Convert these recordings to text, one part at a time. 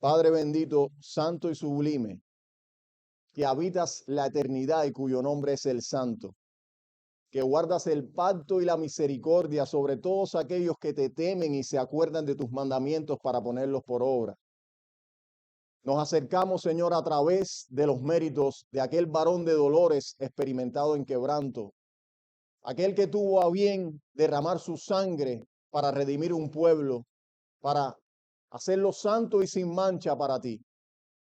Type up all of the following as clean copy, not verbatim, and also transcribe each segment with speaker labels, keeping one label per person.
Speaker 1: Padre bendito, santo y sublime, que habitas la eternidad y cuyo nombre es el Santo, que guardas el pacto y la misericordia sobre todos aquellos que te temen y se acuerdan de tus mandamientos para ponerlos por obra. Nos acercamos, Señor, a través de los méritos de aquel varón de dolores experimentado en quebranto, aquel que tuvo a bien derramar su sangre para redimir un pueblo, para hacerlo santo y sin mancha para ti.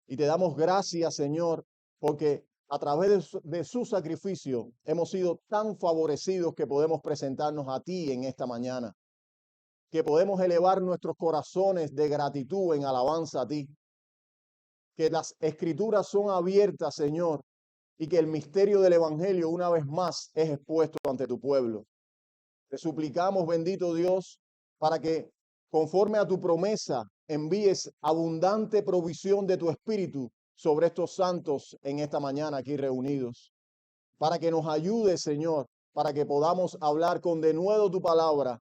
Speaker 1: Y te damos gracias, Señor, porque a través de su sacrificio hemos sido tan favorecidos que podemos presentarnos a ti en esta mañana, que podemos elevar nuestros corazones de gratitud en alabanza a ti, que las escrituras son abiertas, Señor, y que el misterio del Evangelio una vez más es expuesto ante tu pueblo. Te suplicamos, bendito Dios, para que conforme a tu promesa envíes abundante provisión de tu espíritu sobre estos santos en esta mañana aquí reunidos, para que nos ayude, Señor, para que podamos hablar con denuedo tu palabra,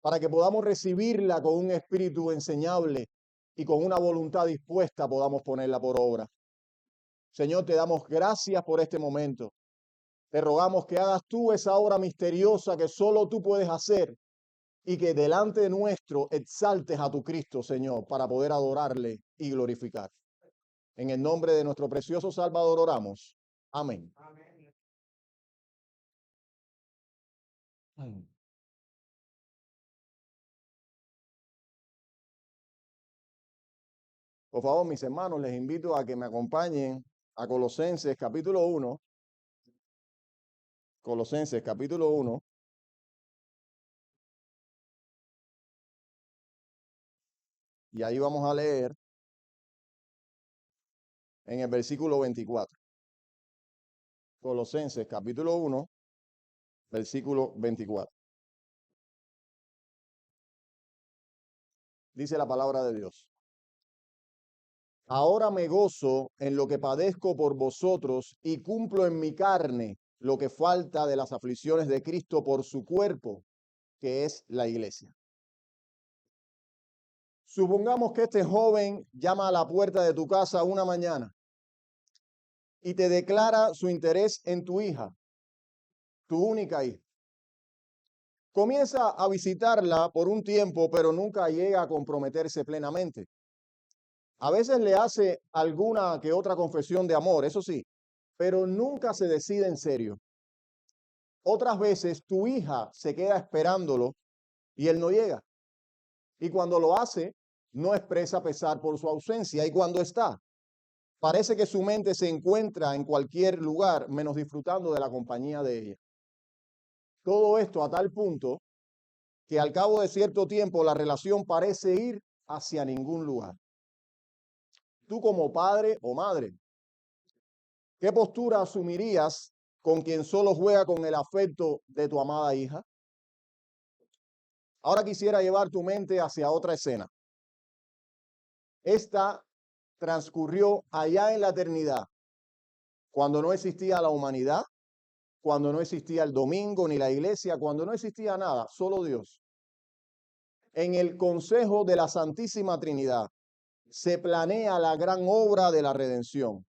Speaker 1: para que podamos recibirla con un espíritu enseñable y con una voluntad dispuesta podamos ponerla por obra. Señor, te damos gracias por este momento. Te rogamos que hagas tú esa obra misteriosa que solo tú puedes hacer y que delante de nuestro exaltes a tu Cristo, Señor, para poder adorarle y glorificar. En el nombre de nuestro precioso Salvador oramos. Amén. Amén. Por favor, mis hermanos, les invito a que me acompañen a Colosenses capítulo 1. Colosenses capítulo 1. Y ahí vamos a leer en el versículo 24. Colosenses capítulo 1, versículo 24. Dice la palabra de Dios. Ahora me gozo en lo que padezco por vosotros y cumplo en mi carne lo que falta de las aflicciones de Cristo por su cuerpo, que es la iglesia. Supongamos que este joven llama a la puerta de tu casa una mañana y te declara su interés en tu hija, tu única hija. Comienza a visitarla por un tiempo, pero nunca llega a comprometerse plenamente. A veces le hace alguna que otra confesión de amor, eso sí, pero nunca se decide en serio. Otras veces tu hija se queda esperándolo y él no llega. Y cuando lo hace, no expresa pesar por su ausencia. Y cuando está, parece que su mente se encuentra en cualquier lugar menos disfrutando de la compañía de ella. Todo esto a tal punto que al cabo de cierto tiempo la relación parece ir hacia ningún lugar. Tú como padre o madre, ¿qué postura asumirías con quien solo juega con el afecto de tu amada hija? Ahora quisiera llevar tu mente hacia otra escena. Esta transcurrió allá en la eternidad, cuando no existía la humanidad, cuando no existía el domingo ni la iglesia, cuando no existía nada, solo Dios. En el consejo de la Santísima Trinidad se planea la gran obra de la redención.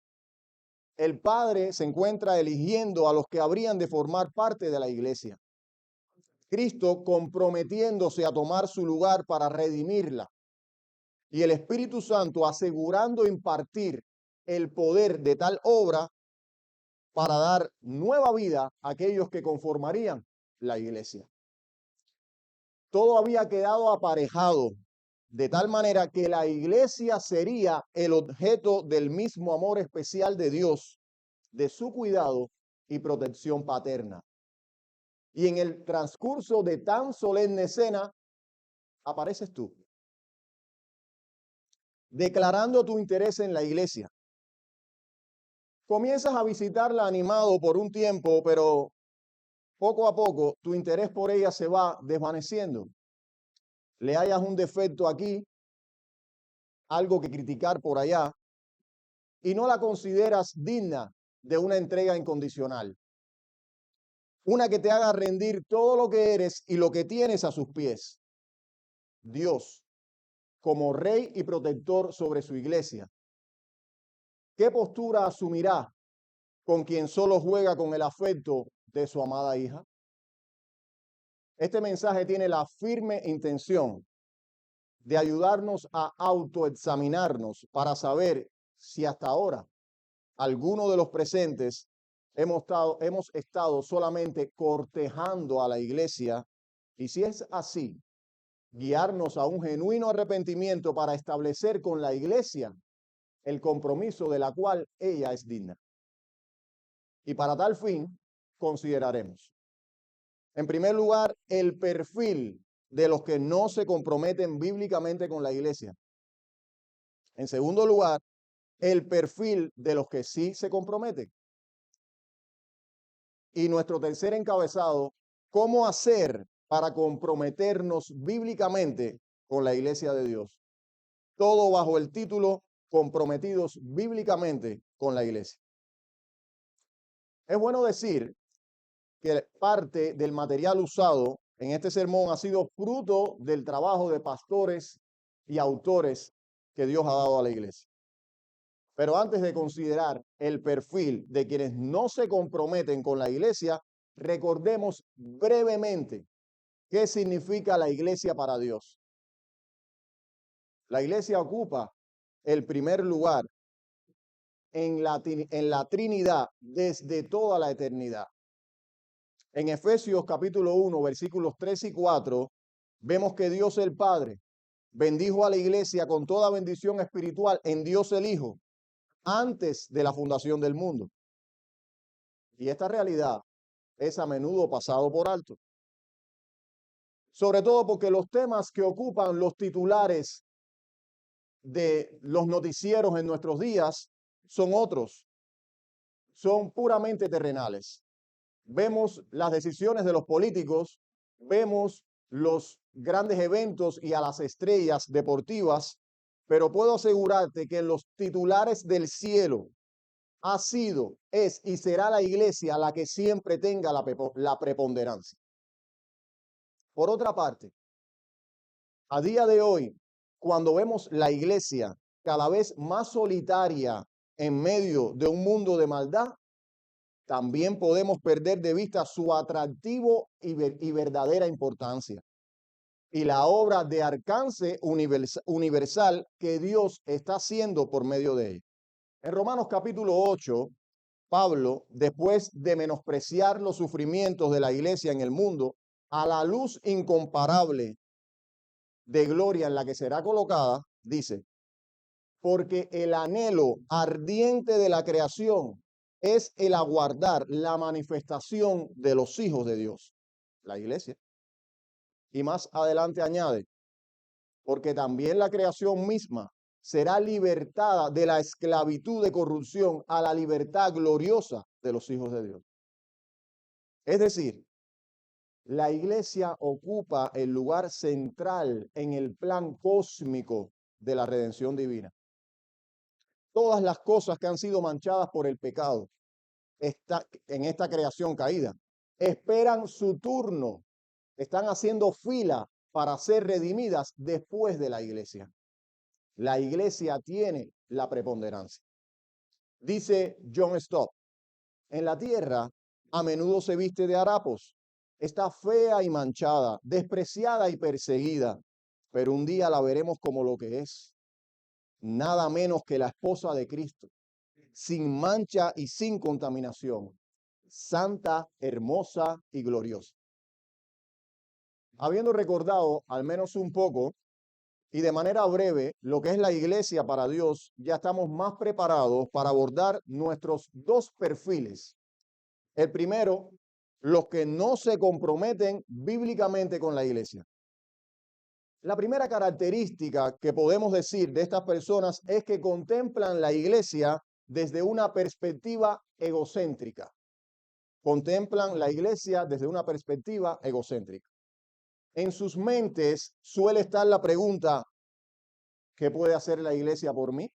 Speaker 1: El Padre se encuentra eligiendo a los que habrían de formar parte de la iglesia. Cristo comprometiéndose a tomar su lugar para redimirla. Y el Espíritu Santo asegurando impartir el poder de tal obra para dar nueva vida a aquellos que conformarían la iglesia. Todo había quedado aparejado de tal manera que la iglesia sería el objeto del mismo amor especial de Dios, de su cuidado y protección paterna. Y en el transcurso de tan solemne escena, apareces tú, declarando tu interés en la iglesia. Comienzas a visitarla animado por un tiempo, pero poco a poco tu interés por ella se va desvaneciendo. Le hallas un defecto aquí, algo que criticar por allá, y no la consideras digna de una entrega incondicional. Una que te haga rendir todo lo que eres y lo que tienes a sus pies. Dios, como rey y protector sobre su iglesia? ¿Qué postura asumirá con quien solo juega con el afecto de su amada hija? Este mensaje tiene la firme intención de ayudarnos a autoexaminarnos para saber si hasta ahora alguno de los presentes hemos estado solamente cortejando a la iglesia, y si es así, guiarnos a un genuino arrepentimiento para establecer con la iglesia el compromiso de la cual ella es digna. Y para tal fin, consideraremos, en primer lugar, el perfil de los que no se comprometen bíblicamente con la iglesia. En segundo lugar, el perfil de los que sí se comprometen. Y nuestro tercer encabezado, ¿cómo hacer para comprometernos bíblicamente con la iglesia de Dios? Todo bajo el título Comprometidos bíblicamente con la iglesia. Es bueno decir que parte del material usado en este sermón ha sido fruto del trabajo de pastores y autores que Dios ha dado a la iglesia. Pero antes de considerar el perfil de quienes no se comprometen con la iglesia, recordemos brevemente qué significa la iglesia para Dios. La iglesia ocupa el primer lugar en la Trinidad desde toda la eternidad. En Efesios capítulo 1, versículos 3 y 4, vemos que Dios el Padre bendijo a la iglesia con toda bendición espiritual en Dios el Hijo antes de la fundación del mundo. Y esta realidad es a menudo pasado por alto. Sobre todo porque los temas que ocupan los titulares de los noticieros en nuestros días son otros, son puramente terrenales. Vemos las decisiones de los políticos, vemos los grandes eventos y a las estrellas deportivas, pero puedo asegurarte que en los titulares del cielo ha sido, es y será la iglesia la que siempre tenga la preponderancia. Por otra parte, a día de hoy, cuando vemos la iglesia cada vez más solitaria en medio de un mundo de maldad, también podemos perder de vista su atractivo y verdadera importancia y la obra de alcance universal que Dios está haciendo por medio de ella. En Romanos capítulo 8, Pablo, después de menospreciar los sufrimientos de la iglesia en el mundo, a la luz incomparable de gloria en la que será colocada, dice, porque el anhelo ardiente de la creación es el aguardar la manifestación de los hijos de Dios, la iglesia. Y más adelante añade, porque también la creación misma será libertada de la esclavitud de corrupción a la libertad gloriosa de los hijos de Dios. Es decir, la iglesia ocupa el lugar central en el plan cósmico de la redención divina. Todas las cosas que han sido manchadas por el pecado en esta creación caída esperan su turno, están haciendo fila para ser redimidas después de la iglesia. La iglesia tiene la preponderancia. Dice John Stott, en la tierra a menudo se viste de harapos, está fea y manchada, despreciada y perseguida, pero un día la veremos como lo que es, nada menos que la esposa de Cristo, sin mancha y sin contaminación, santa, hermosa y gloriosa. Habiendo recordado al menos un poco y de manera breve lo que es la iglesia para Dios, ya estamos más preparados para abordar nuestros dos perfiles. El primero, los que no se comprometen bíblicamente con la iglesia. La primera característica que podemos decir de estas personas es que contemplan la iglesia desde una perspectiva egocéntrica. Contemplan la iglesia desde una perspectiva egocéntrica. En sus mentes suele estar la pregunta, ¿qué puede hacer la iglesia por mí?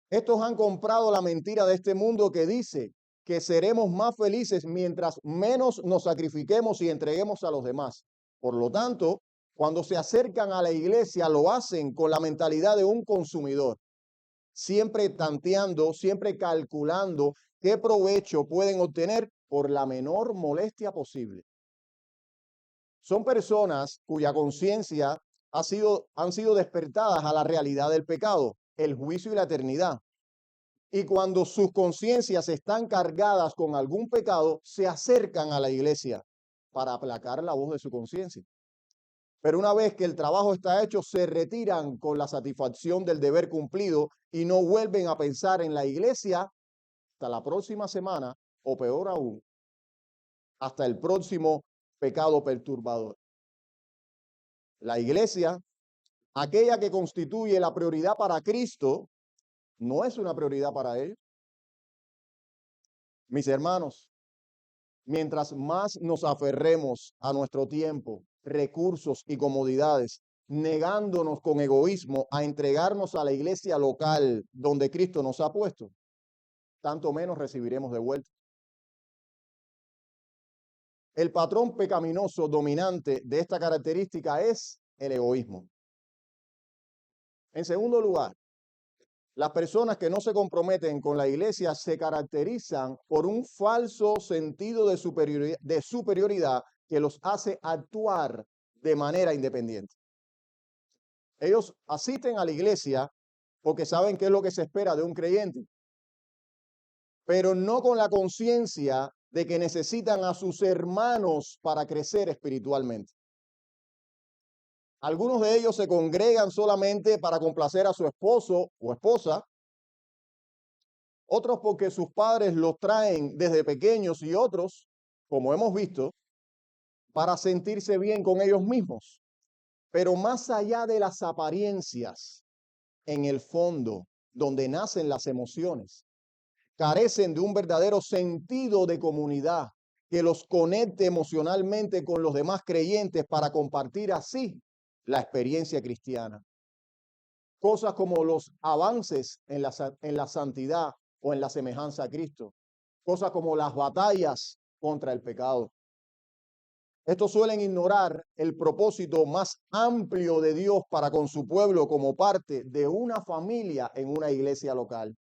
Speaker 1: Estos han comprado la mentira de este mundo que dice que seremos más felices mientras menos nos sacrifiquemos y entreguemos a los demás. Por lo tanto, Cuando se acercan a la iglesia, lo hacen con la mentalidad de un consumidor, siempre tanteando, siempre calculando qué provecho pueden obtener por la menor molestia posible. Son personas cuya conciencia han sido despertadas a la realidad del pecado, el juicio y la eternidad. Y cuando sus conciencias están cargadas con algún pecado, se acercan a la iglesia para aplacar la voz de su conciencia. Pero una vez que el trabajo está hecho, se retiran con la satisfacción del deber cumplido y no vuelven a pensar en la iglesia hasta la próxima semana, o peor aún, hasta el próximo pecado perturbador. La iglesia, aquella que constituye la prioridad para Cristo, no es una prioridad para ellos. Mis hermanos, mientras más nos aferremos a nuestro tiempo, recursos y comodidades, negándonos con egoísmo a entregarnos a la iglesia local donde Cristo nos ha puesto, tanto menos recibiremos de vuelta. El patrón pecaminoso dominante de esta característica es el egoísmo. En segundo lugar, las personas que no se comprometen con la iglesia se caracterizan por un falso sentido de superioridad que los hace actuar de manera independiente. Ellos asisten a la iglesia porque saben qué es lo que se espera de un creyente, pero no con la conciencia de que necesitan a sus hermanos para crecer espiritualmente. Algunos de ellos se congregan solamente para complacer a su esposo o esposa, otros porque sus padres los traen desde pequeños y otros, como hemos visto, para sentirse bien con ellos mismos. Pero más allá de las apariencias, en el fondo, donde nacen las emociones, carecen de un verdadero sentido de comunidad que los conecte emocionalmente con los demás creyentes para compartir así la experiencia cristiana. Cosas como los avances en la santidad o en la semejanza a Cristo. Cosas como las batallas contra el pecado. Estos suelen ignorar el propósito más amplio de Dios para con su pueblo como parte de una familia en una iglesia local.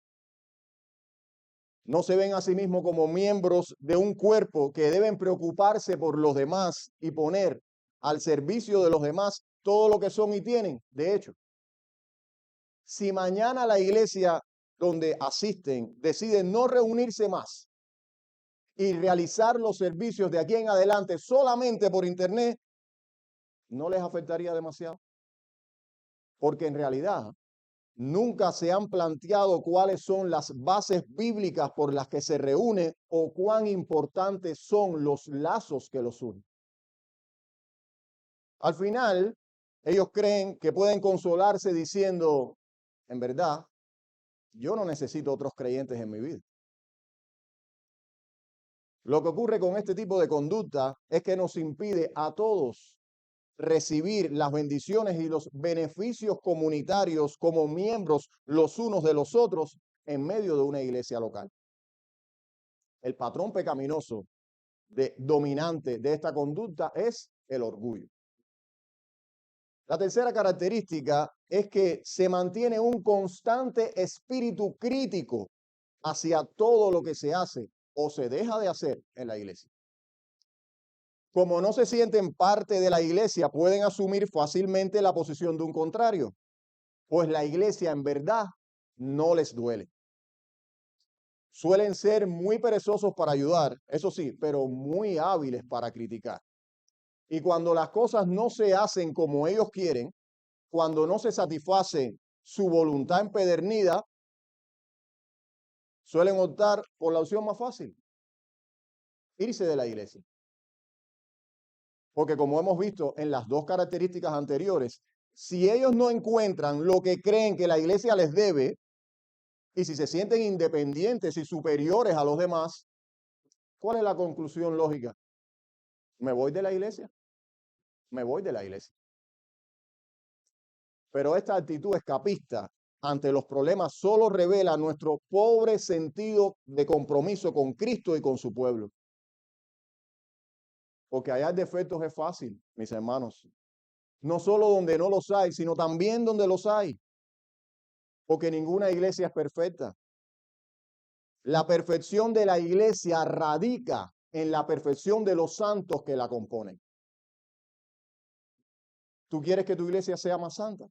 Speaker 1: No se ven a sí mismos como miembros de un cuerpo que deben preocuparse por los demás y poner al servicio de los demás todo lo que son y tienen. De hecho, si mañana la iglesia donde asisten decide no reunirse más y realizar los servicios de aquí en adelante solamente por internet, no les afectaría demasiado. Porque en realidad nunca se han planteado cuáles son las bases bíblicas por las que se reúne o cuán importantes son los lazos que los unen. Al final, ellos creen que pueden consolarse diciendo, en verdad, yo no necesito otros creyentes en mi vida. Lo que ocurre con este tipo de conducta es que nos impide a todos recibir las bendiciones y los beneficios comunitarios como miembros los unos de los otros en medio de una iglesia local. El patrón pecaminoso dominante de esta conducta es el orgullo. La tercera característica es que se mantiene un constante espíritu crítico hacia todo lo que se hace o se deja de hacer en la iglesia. Como no se sienten parte de la iglesia, pueden asumir fácilmente la posición de un contrario, pues la iglesia en verdad no les duele. Suelen ser muy perezosos para ayudar, eso sí, pero muy hábiles para criticar. Y cuando las cosas no se hacen como ellos quieren, cuando no se satisface su voluntad empedernida, suelen optar por la opción más fácil, irse de la iglesia. Porque como hemos visto en las dos características anteriores, si ellos no encuentran lo que creen que la iglesia les debe, y si se sienten independientes y superiores a los demás, ¿cuál es la conclusión lógica? ¿Me voy de la iglesia? Me voy de la iglesia. Pero esta actitud escapista ante los problemas solo revela nuestro pobre sentido de compromiso con Cristo y con su pueblo. Porque hallar defectos es fácil, mis hermanos. No solo donde no los hay, sino también donde los hay. Porque ninguna iglesia es perfecta. La perfección de la iglesia radica en la perfección de los santos que la componen. ¿Tú quieres que tu iglesia sea más santa?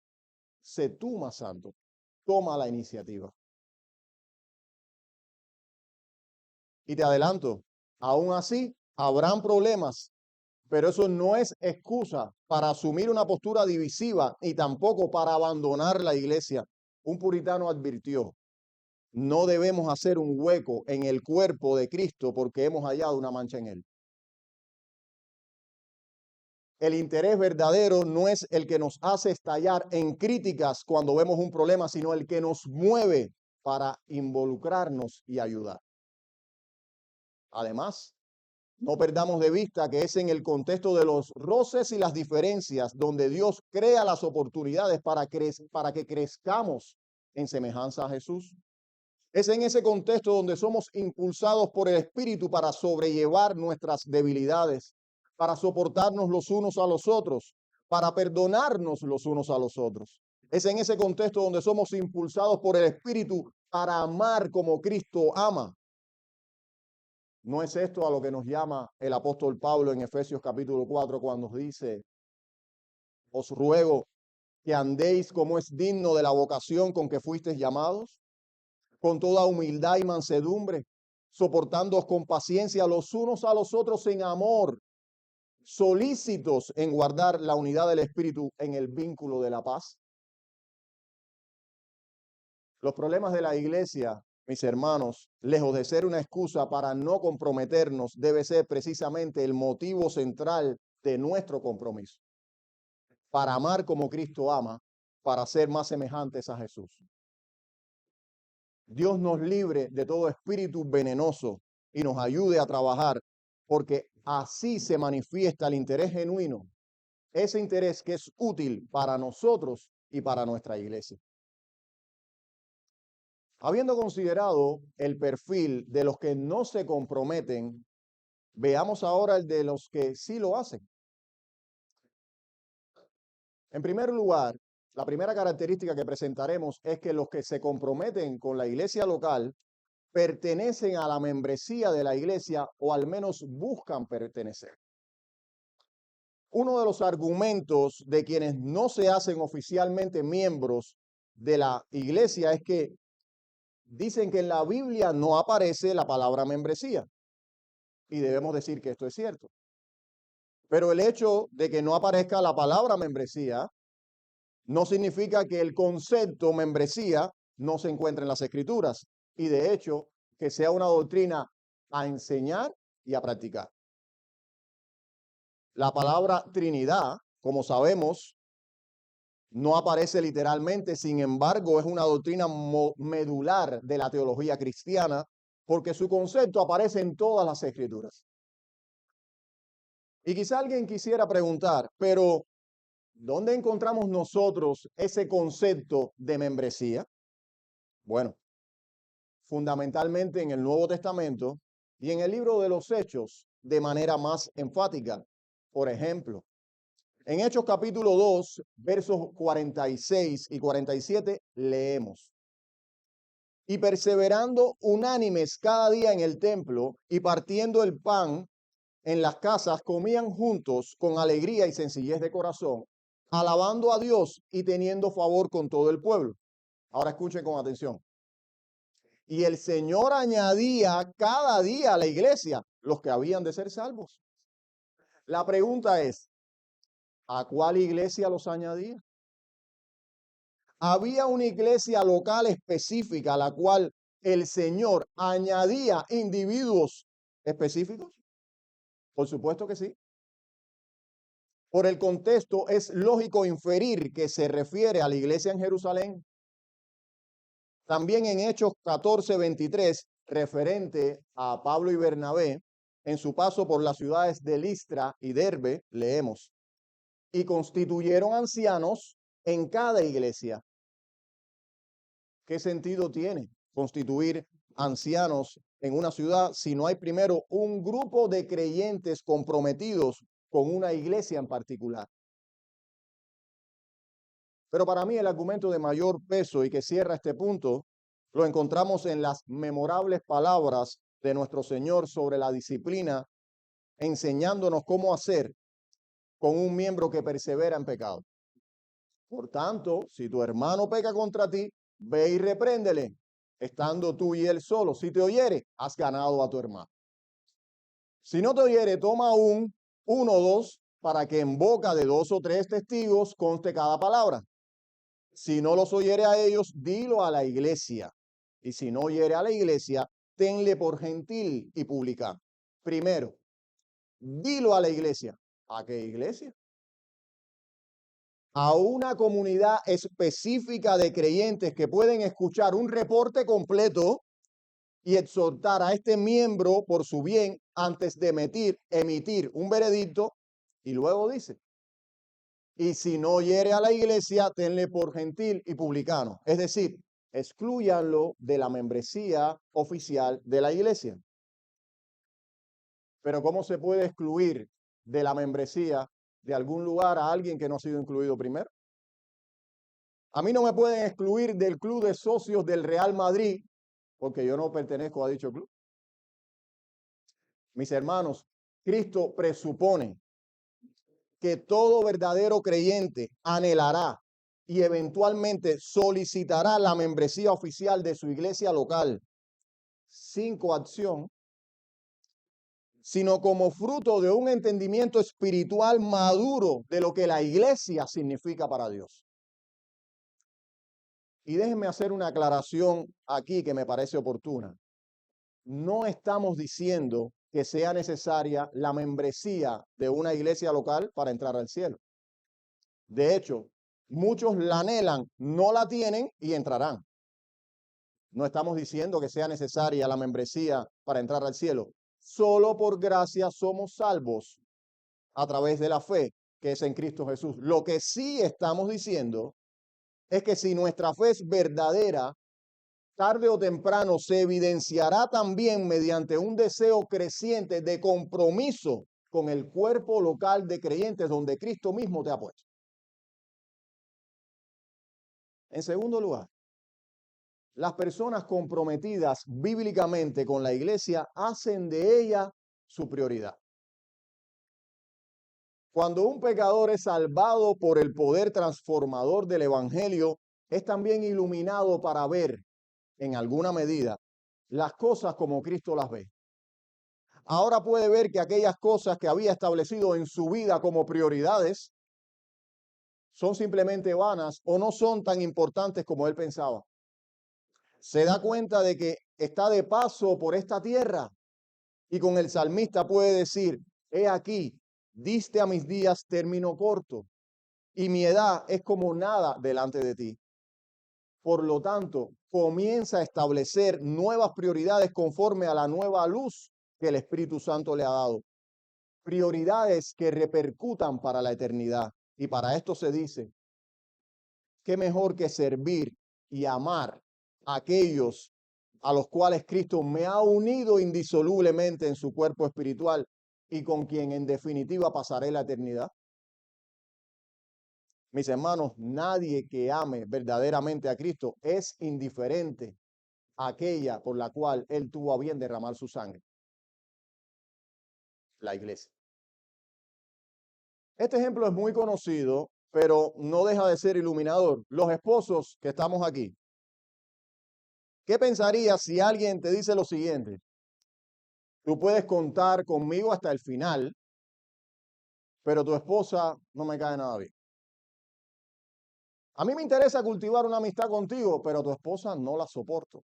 Speaker 1: Sé tú más santo. Toma la iniciativa. Y te adelanto, aún así habrán problemas, pero eso no es excusa para asumir una postura divisiva y tampoco para abandonar la iglesia. Un puritano advirtió, no debemos hacer un hueco en el cuerpo de Cristo porque hemos hallado una mancha en él. El interés verdadero no es el que nos hace estallar en críticas cuando vemos un problema, sino el que nos mueve para involucrarnos y ayudar. Además, no perdamos de vista que es en el contexto de los roces y las diferencias donde Dios crea las oportunidades para que crezcamos en semejanza a Jesús. Es en ese contexto donde somos impulsados por el Espíritu para sobrellevar nuestras debilidades, para soportarnos los unos a los otros, para perdonarnos los unos a los otros. Es en ese contexto donde somos impulsados por el Espíritu para amar como Cristo ama. ¿No es esto a lo que nos llama el apóstol Pablo en Efesios capítulo 4 cuando dice, os ruego que andéis como es digno de la vocación con que fuisteis llamados, con toda humildad y mansedumbre, soportándoos con paciencia los unos a los otros en amor, solícitos en guardar la unidad del Espíritu en el vínculo de la paz? Los problemas de la iglesia, mis hermanos, lejos de ser una excusa para no comprometernos, debe ser precisamente el motivo central de nuestro compromiso. Para amar como Cristo ama, para ser más semejantes a Jesús. Dios nos libre de todo espíritu venenoso y nos ayude a trabajar, porque así se manifiesta el interés genuino, ese interés que es útil para nosotros y para nuestra iglesia. Habiendo considerado el perfil de los que no se comprometen, veamos ahora el de los que sí lo hacen. En primer lugar, la primera característica que presentaremos es que los que se comprometen con la iglesia local pertenecen a la membresía de la iglesia o al menos buscan pertenecer. Uno de los argumentos de quienes no se hacen oficialmente miembros de la iglesia es que dicen que en la Biblia no aparece la palabra membresía. Y debemos decir que esto es cierto. Pero el hecho de que no aparezca la palabra membresía no significa que el concepto membresía no se encuentre en las Escrituras. Y de hecho, que sea una doctrina a enseñar y a practicar. La palabra Trinidad, como sabemos, no aparece literalmente, sin embargo, es una doctrina medular de la teología cristiana, porque su concepto aparece en todas las Escrituras. Y quizá alguien quisiera preguntar, pero ¿dónde encontramos nosotros ese concepto de membresía? Bueno, fundamentalmente en el Nuevo Testamento y en el libro de los Hechos de manera más enfática. Por ejemplo, en Hechos capítulo 2, versos 46 y 47, leemos. Y perseverando unánimes cada día en el templo y partiendo el pan en las casas, comían juntos con alegría y sencillez de corazón, alabando a Dios y teniendo favor con todo el pueblo. Ahora escuchen con atención. Y el Señor añadía cada día a la iglesia los que habían de ser salvos. La pregunta es, ¿a cuál iglesia los añadía? Había una iglesia local específica a la cual el Señor añadía individuos específicos. Por supuesto que sí. Por el contexto es lógico inferir que se refiere a la iglesia en Jerusalén. También en Hechos 14:23, referente a Pablo y Bernabé, en su paso por las ciudades de Listra y Derbe, leemos, y constituyeron ancianos en cada iglesia. ¿Qué sentido tiene constituir ancianos en una ciudad si no hay primero un grupo de creyentes comprometidos con una iglesia en particular? Pero para mí el argumento de mayor peso y que cierra este punto lo encontramos en las memorables palabras de nuestro Señor sobre la disciplina, enseñándonos cómo hacer con un miembro que persevera en pecado. Por tanto, si tu hermano peca contra ti, ve y repréndele, estando tú y él solo. Si te oyere, has ganado a tu hermano. Si no te oyere, toma uno o dos, para que en boca de 2 o 3 testigos conste cada palabra. Si no los oyere a ellos, dilo a la iglesia. Y si no oyere a la iglesia, tenle por gentil y publicano. Primero, dilo a la iglesia. ¿A qué iglesia? A una comunidad específica de creyentes que pueden escuchar un reporte completo y exhortar a este miembro por su bien antes de emitir un veredicto. Y luego dice, y si no hiere a la iglesia, tenle por gentil y publicano. Es decir, exclúyanlo de la membresía oficial de la iglesia. Pero ¿cómo se puede excluir de la membresía de algún lugar a alguien que no ha sido incluido primero? A mí no me pueden excluir del club de socios del Real Madrid porque yo no pertenezco a dicho club. Mis hermanos, Cristo presupone que todo verdadero creyente anhelará y eventualmente solicitará la membresía oficial de su iglesia local sin coacción, sino como fruto de un entendimiento espiritual maduro de lo que la iglesia significa para Dios. Y déjenme hacer una aclaración aquí que me parece oportuna. No estamos diciendo que sea necesaria la membresía de una iglesia local para entrar al cielo. De hecho, muchos la anhelan, no la tienen y entrarán. No estamos diciendo que sea necesaria la membresía para entrar al cielo. Solo por gracia somos salvos a través de la fe que es en Cristo Jesús. Lo que sí estamos diciendo es que si nuestra fe es verdadera, tarde o temprano se evidenciará también mediante un deseo creciente de compromiso con el cuerpo local de creyentes donde Cristo mismo te ha puesto. En segundo lugar, las personas comprometidas bíblicamente con la iglesia hacen de ella su prioridad. Cuando un pecador es salvado por el poder transformador del evangelio, es también iluminado para ver, en alguna medida, las cosas como Cristo las ve. Ahora puede ver que aquellas cosas que había establecido en su vida como prioridades son simplemente vanas o no son tan importantes como él pensaba. Se da cuenta de que está de paso por esta tierra y con el salmista puede decir, he aquí, diste a mis días término corto y mi edad es como nada delante de ti. Por lo tanto, comienza a establecer nuevas prioridades conforme a la nueva luz que el Espíritu Santo le ha dado. Prioridades que repercutan para la eternidad. Y para esto se dice, qué mejor que servir y amar a aquellos a los cuales Cristo me ha unido indisolublemente en su cuerpo espiritual y con quien en definitiva pasaré la eternidad. Mis hermanos, nadie que ame verdaderamente a Cristo es indiferente a aquella por la cual Él tuvo a bien derramar su sangre. La iglesia. Este ejemplo es muy conocido, pero no deja de ser iluminador. Los esposos que estamos aquí. ¿Qué pensarías si alguien te dice lo siguiente? Tú puedes contar conmigo hasta el final, pero tu esposa no me cae nada bien. A mí me interesa cultivar una amistad contigo, pero tu esposa no la soporto.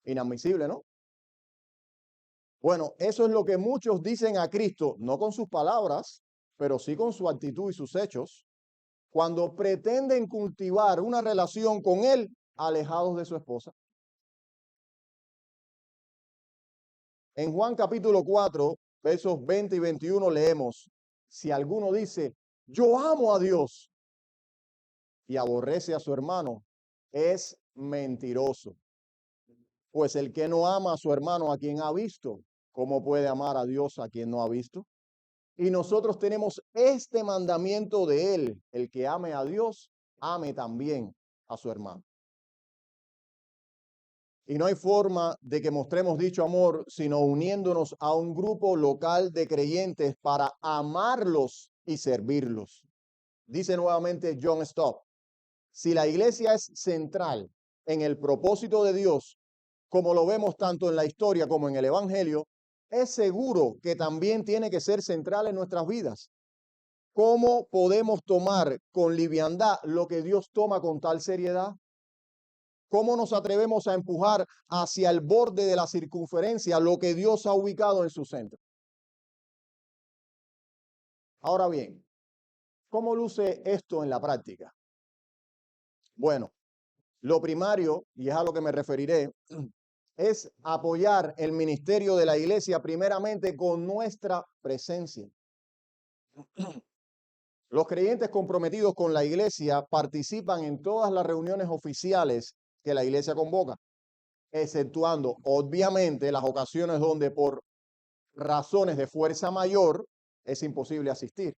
Speaker 1: Inadmisible, ¿no? Bueno, eso es lo que muchos dicen a Cristo, no con sus palabras, pero sí con su actitud y sus hechos, cuando pretenden cultivar una relación con Él alejados de su esposa. En Juan capítulo 4, versos 20 y 21 leemos, si alguno dice, yo amo a Dios y aborrece a su hermano, es mentiroso. Pues el que no ama a su hermano a quien ha visto, ¿cómo puede amar a Dios a quien no ha visto? Y nosotros tenemos este mandamiento de Él: el que ame a Dios, ame también a su hermano. Y no hay forma de que mostremos dicho amor sino uniéndonos a un grupo local de creyentes para amarlos y servirlos. Dice nuevamente John Stott: si la iglesia es central en el propósito de Dios, como lo vemos tanto en la historia como en el Evangelio, es seguro que también tiene que ser central en nuestras vidas. ¿Cómo podemos tomar con liviandad lo que Dios toma con tal seriedad? ¿Cómo nos atrevemos a empujar hacia el borde de la circunferencia lo que Dios ha ubicado en su centro? Ahora bien, ¿cómo luce esto en la práctica? Bueno, lo primario, y es a lo que me referiré, es apoyar el ministerio de la iglesia primeramente con nuestra presencia. Los creyentes comprometidos con la iglesia participan en todas las reuniones oficiales que la iglesia convoca, exceptuando obviamente las ocasiones donde por razones de fuerza mayor es imposible asistir.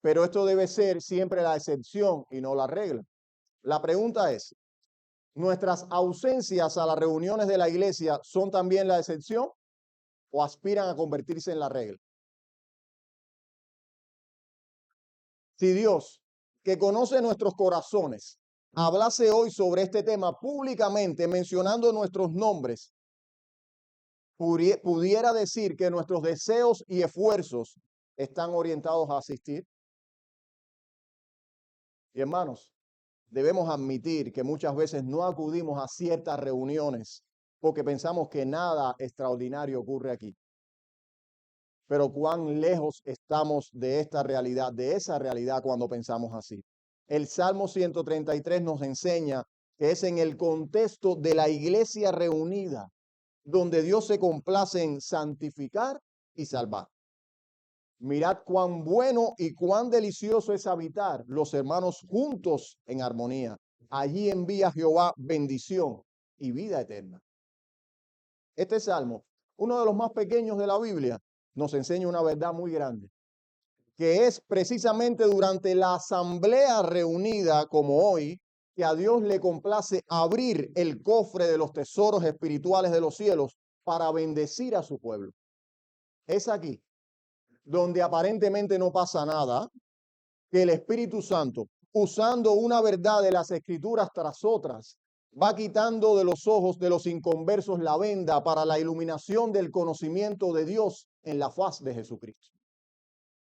Speaker 1: Pero esto debe ser siempre la excepción y no la regla. La pregunta es: ¿nuestras ausencias a las reuniones de la iglesia son también la excepción o aspiran a convertirse en la regla? Si Dios, que conoce nuestros corazones, hablase hoy sobre este tema públicamente mencionando nuestros nombres, pudiera decir que nuestros deseos y esfuerzos están orientados a asistir. Y hermanos, debemos admitir que muchas veces no acudimos a ciertas reuniones porque pensamos que nada extraordinario ocurre aquí. Pero cuán lejos estamos de esta realidad, de esa realidad cuando pensamos así. El Salmo 133 nos enseña que es en el contexto de la iglesia reunida donde Dios se complace en santificar y salvar. Mirad cuán bueno y cuán delicioso es habitar los hermanos juntos en armonía. Allí envía Jehová bendición y vida eterna. Este salmo, uno de los más pequeños de la Biblia, nos enseña una verdad muy grande, que es precisamente durante la asamblea reunida como hoy, que a Dios le complace abrir el cofre de los tesoros espirituales de los cielos para bendecir a su pueblo. Es aquí donde aparentemente no pasa nada, que el Espíritu Santo, usando una verdad de las Escrituras tras otras, va quitando de los ojos de los inconversos la venda para la iluminación del conocimiento de Dios en la faz de Jesucristo.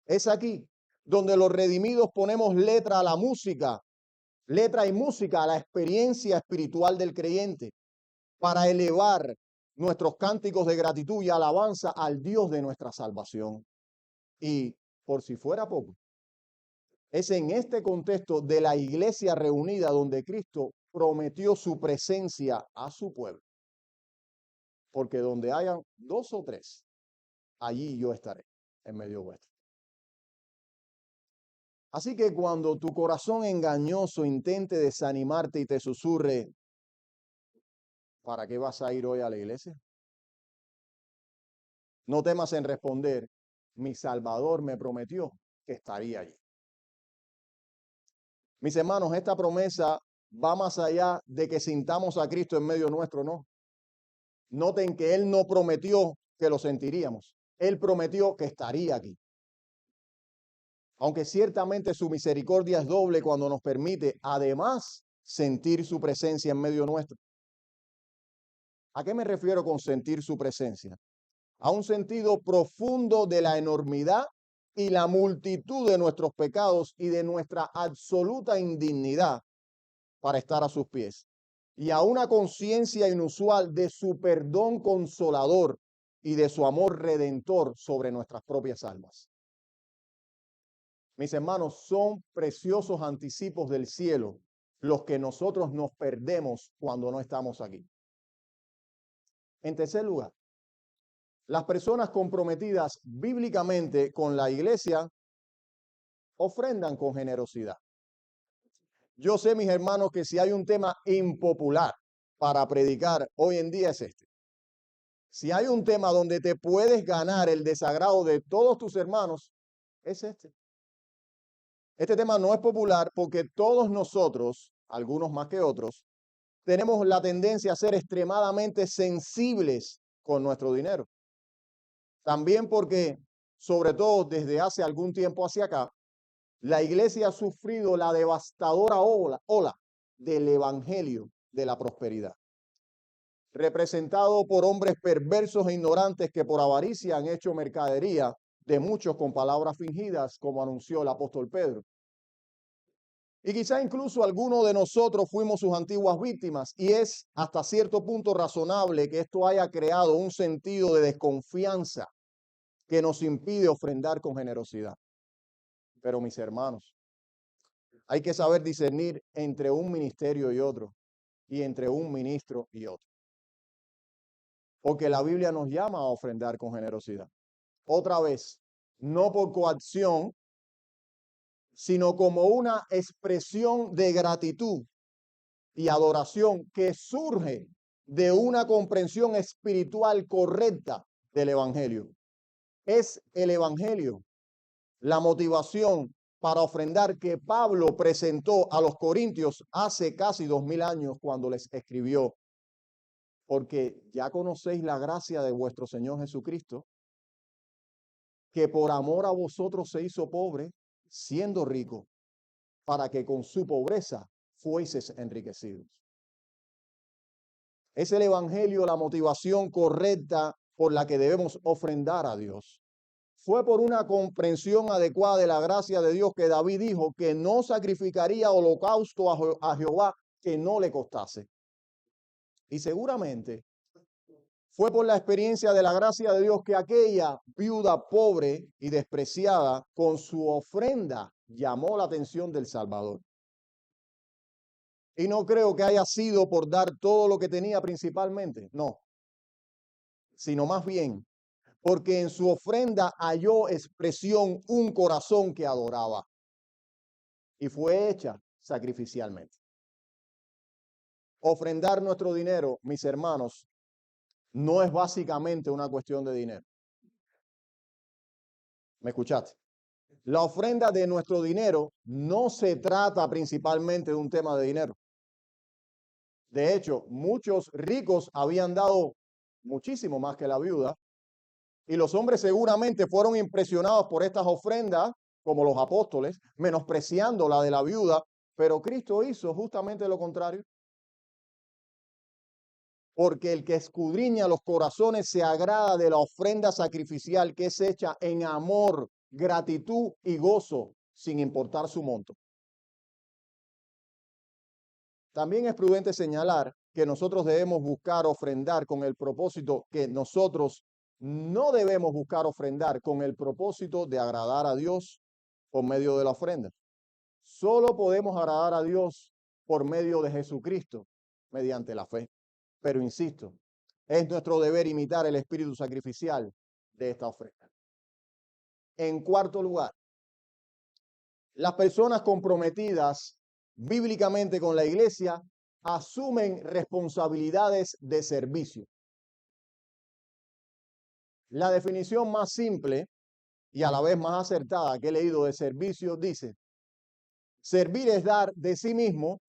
Speaker 1: Es aquí donde los redimidos ponemos letra a la música, letra y música a la experiencia espiritual del creyente, para elevar nuestros cánticos de gratitud y alabanza al Dios de nuestra salvación. Y por si fuera poco, es en este contexto de la iglesia reunida donde Cristo prometió su presencia a su pueblo. Porque donde hayan dos o tres, allí yo estaré en medio vuestro. Así que cuando tu corazón engañoso intente desanimarte y te susurre: ¿para qué vas a ir hoy a la iglesia?, no temas en responder: mi Salvador me prometió que estaría allí. Mis hermanos, esta promesa va más allá de que sintamos a Cristo en medio nuestro, no. Noten que Él no prometió que lo sentiríamos. Él prometió que estaría aquí. Aunque ciertamente su misericordia es doble cuando nos permite, además, sentir su presencia en medio nuestro. ¿A qué me refiero con sentir su presencia? A un sentido profundo de la enormidad y la multitud de nuestros pecados y de nuestra absoluta indignidad para estar a sus pies, y a una conciencia inusual de su perdón consolador y de su amor redentor sobre nuestras propias almas. Mis hermanos, son preciosos anticipos del cielo los que nosotros nos perdemos cuando no estamos aquí. En tercer lugar, las personas comprometidas bíblicamente con la iglesia ofrendan con generosidad. Yo sé, mis hermanos, que si hay un tema impopular para predicar hoy en día es este. Si hay un tema donde te puedes ganar el desagrado de todos tus hermanos, es este. Este tema no es popular porque todos nosotros, algunos más que otros, tenemos la tendencia a ser extremadamente sensibles con nuestro dinero. También porque, sobre todo desde hace algún tiempo hacia acá, la iglesia ha sufrido la devastadora ola del evangelio de la prosperidad, representado por hombres perversos e ignorantes que por avaricia han hecho mercadería de muchos con palabras fingidas, como anunció el apóstol Pedro. Y quizá incluso algunos de nosotros fuimos sus antiguas víctimas, y es hasta cierto punto razonable que esto haya creado un sentido de desconfianza que nos impide ofrendar con generosidad. Pero mis hermanos, hay que saber discernir entre un ministerio y otro, y entre un ministro y otro. Porque la Biblia nos llama a ofrendar con generosidad. Otra vez, no por coacción, sino como una expresión de gratitud y adoración que surge de una comprensión espiritual correcta del Evangelio. Es el Evangelio la motivación para ofrendar que Pablo presentó a los corintios hace casi 2000 años cuando les escribió. Porque ya conocéis la gracia de vuestro Señor Jesucristo, que por amor a vosotros se hizo pobre, siendo rico, para que con su pobreza fueseis enriquecidos. Es el Evangelio la motivación correcta por la que debemos ofrendar a Dios. Fue por una comprensión adecuada de la gracia de Dios que David dijo que no sacrificaría holocausto a Jehová que no le costase. Y seguramente fue por la experiencia de la gracia de Dios que aquella viuda pobre y despreciada con su ofrenda llamó la atención del Salvador. Y no creo que haya sido por dar todo lo que tenía principalmente, no, sino más bien porque en su ofrenda halló expresión un corazón que adoraba y fue hecha sacrificialmente. Ofrendar nuestro dinero, mis hermanos, no es básicamente una cuestión de dinero. ¿Me escuchaste? La ofrenda de nuestro dinero no se trata principalmente de un tema de dinero. De hecho, muchos ricos habían dado muchísimo más que la viuda, y los hombres seguramente fueron impresionados por estas ofrendas, como los apóstoles, menospreciando la de la viuda, pero Cristo hizo justamente lo contrario. Porque el que escudriña los corazones se agrada de la ofrenda sacrificial que es hecha en amor, gratitud y gozo, sin importar su monto. También es prudente señalar que nosotros debemos buscar ofrendar con el propósito que nosotros no debemos buscar ofrendar con el propósito de agradar a Dios por medio de la ofrenda. Solo podemos agradar a Dios por medio de Jesucristo, mediante la fe. Pero insisto, es nuestro deber imitar el espíritu sacrificial de esta ofrenda. En cuarto lugar, las personas comprometidas bíblicamente con la iglesia asumen responsabilidades de servicio. La definición más simple y a la vez más acertada que he leído de servicio dice: servir es dar de sí mismo,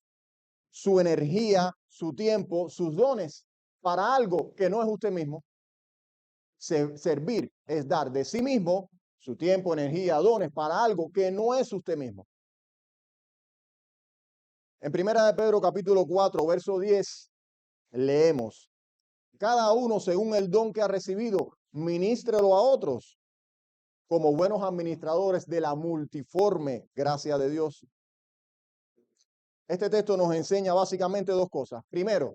Speaker 1: su energía, su tiempo, sus dones para algo que no es usted mismo. Servir es dar de sí mismo, su tiempo, energía, dones para algo que no es usted mismo. En 1 de Pedro capítulo 4, verso 10, leemos: cada uno según el don que ha recibido, ministrelo a otros como buenos administradores de la multiforme gracia de Dios. Este texto nos enseña básicamente dos cosas. Primero,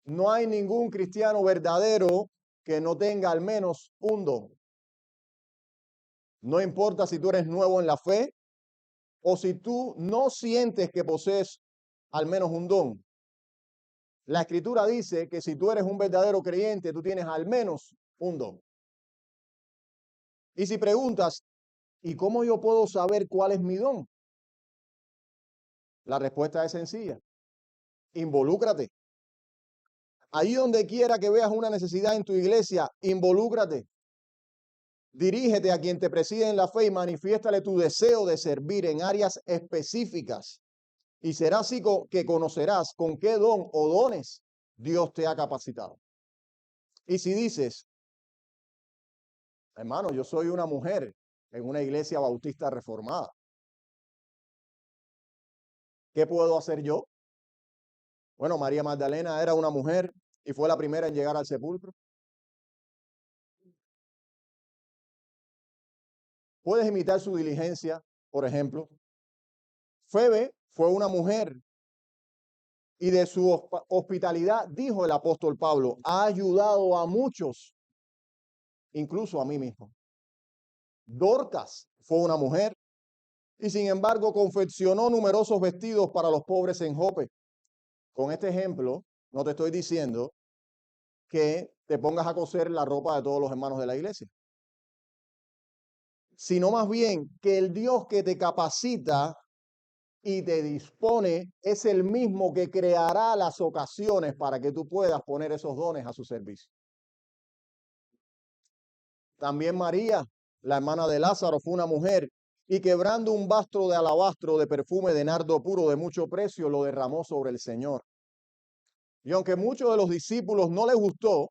Speaker 1: no hay ningún cristiano verdadero que no tenga al menos un don. No importa si tú eres nuevo en la fe o si tú no sientes que posees al menos un don. La Escritura dice que si tú eres un verdadero creyente, tú tienes al menos un don. Y si preguntas, ¿y cómo yo puedo saber cuál es mi don? La respuesta es sencilla. Involúcrate. Ahí donde quiera que veas una necesidad en tu iglesia, involúcrate. Dirígete a quien te preside en la fe y manifiéstale tu deseo de servir en áreas específicas. Y será así que conocerás con qué don o dones Dios te ha capacitado. Y si dices, hermano, yo soy una mujer en una iglesia bautista reformada, ¿qué puedo hacer yo? Bueno, María Magdalena era una mujer y fue la primera en llegar al sepulcro. Puedes imitar su diligencia, por ejemplo. Febe fue una mujer y de su hospitalidad, dijo el apóstol Pablo, ha ayudado a muchos, incluso a mí mismo. Dorcas fue una mujer y sin embargo confeccionó numerosos vestidos para los pobres en Jope. Con este ejemplo, no te estoy diciendo que te pongas a coser la ropa de todos los hermanos de la iglesia, sino más bien que el Dios que te capacita y te dispone es el mismo que creará las ocasiones para que tú puedas poner esos dones a su servicio. También María, la hermana de Lázaro, fue una mujer y quebrando un vaso de alabastro de perfume de nardo puro de mucho precio, lo derramó sobre el Señor. Y aunque muchos de los discípulos no les gustó,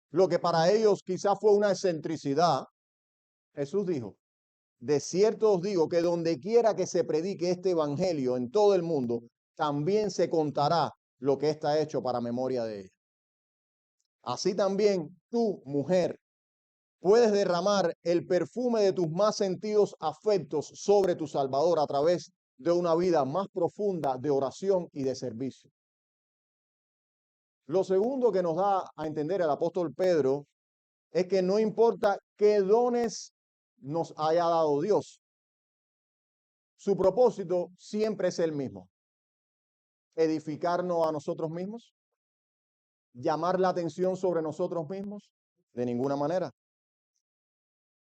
Speaker 1: lo que para ellos quizás fue una excentricidad, Jesús dijo, de cierto os digo que donde quiera que se predique este evangelio en todo el mundo, también se contará lo que está hecho para memoria de ella. Así también tú, mujer, puedes derramar el perfume de tus más sentidos afectos sobre tu Salvador a través de una vida más profunda de oración y de servicio. Lo segundo que nos da a entender el apóstol Pedro es que no importa qué dones nos haya dado Dios, su propósito siempre es el mismo: edificarnos a nosotros mismos, llamar la atención sobre nosotros mismos, de ninguna manera.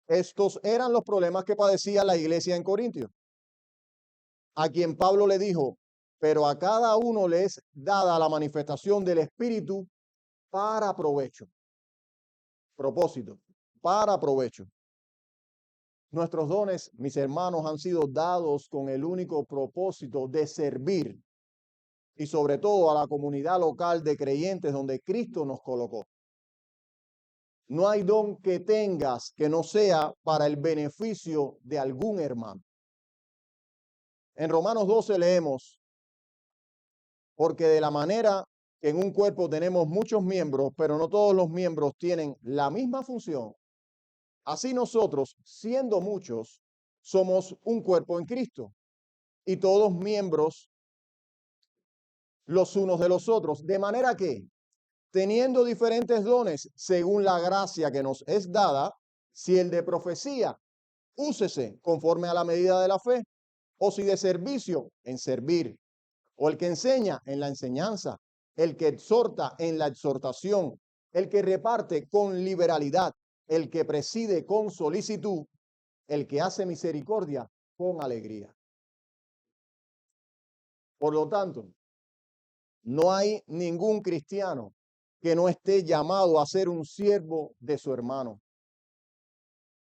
Speaker 1: Estos eran los problemas que padecía la iglesia en Corintio, a quien Pablo le dijo, pero a cada uno le es dada la manifestación del Espíritu para provecho. Propósito, para provecho. Nuestros dones, mis hermanos, han sido dados con el único propósito de servir y sobre todo a la comunidad local de creyentes donde Cristo nos colocó. No hay don que tengas que no sea para el beneficio de algún hermano. En Romanos 12 leemos, porque de la manera que en un cuerpo tenemos muchos miembros, pero no todos los miembros tienen la misma función, así nosotros, siendo muchos, somos un cuerpo en Cristo y todos miembros los unos de los otros, de manera que, teniendo diferentes dones según la gracia que nos es dada, si el de profecía, úsese conforme a la medida de la fe, o si de servicio, en servir, o el que enseña en la enseñanza, el que exhorta en la exhortación, el que reparte con liberalidad, el que preside con solicitud, el que hace misericordia con alegría. Por lo tanto, no hay ningún cristiano que no esté llamado a ser un siervo de su hermano.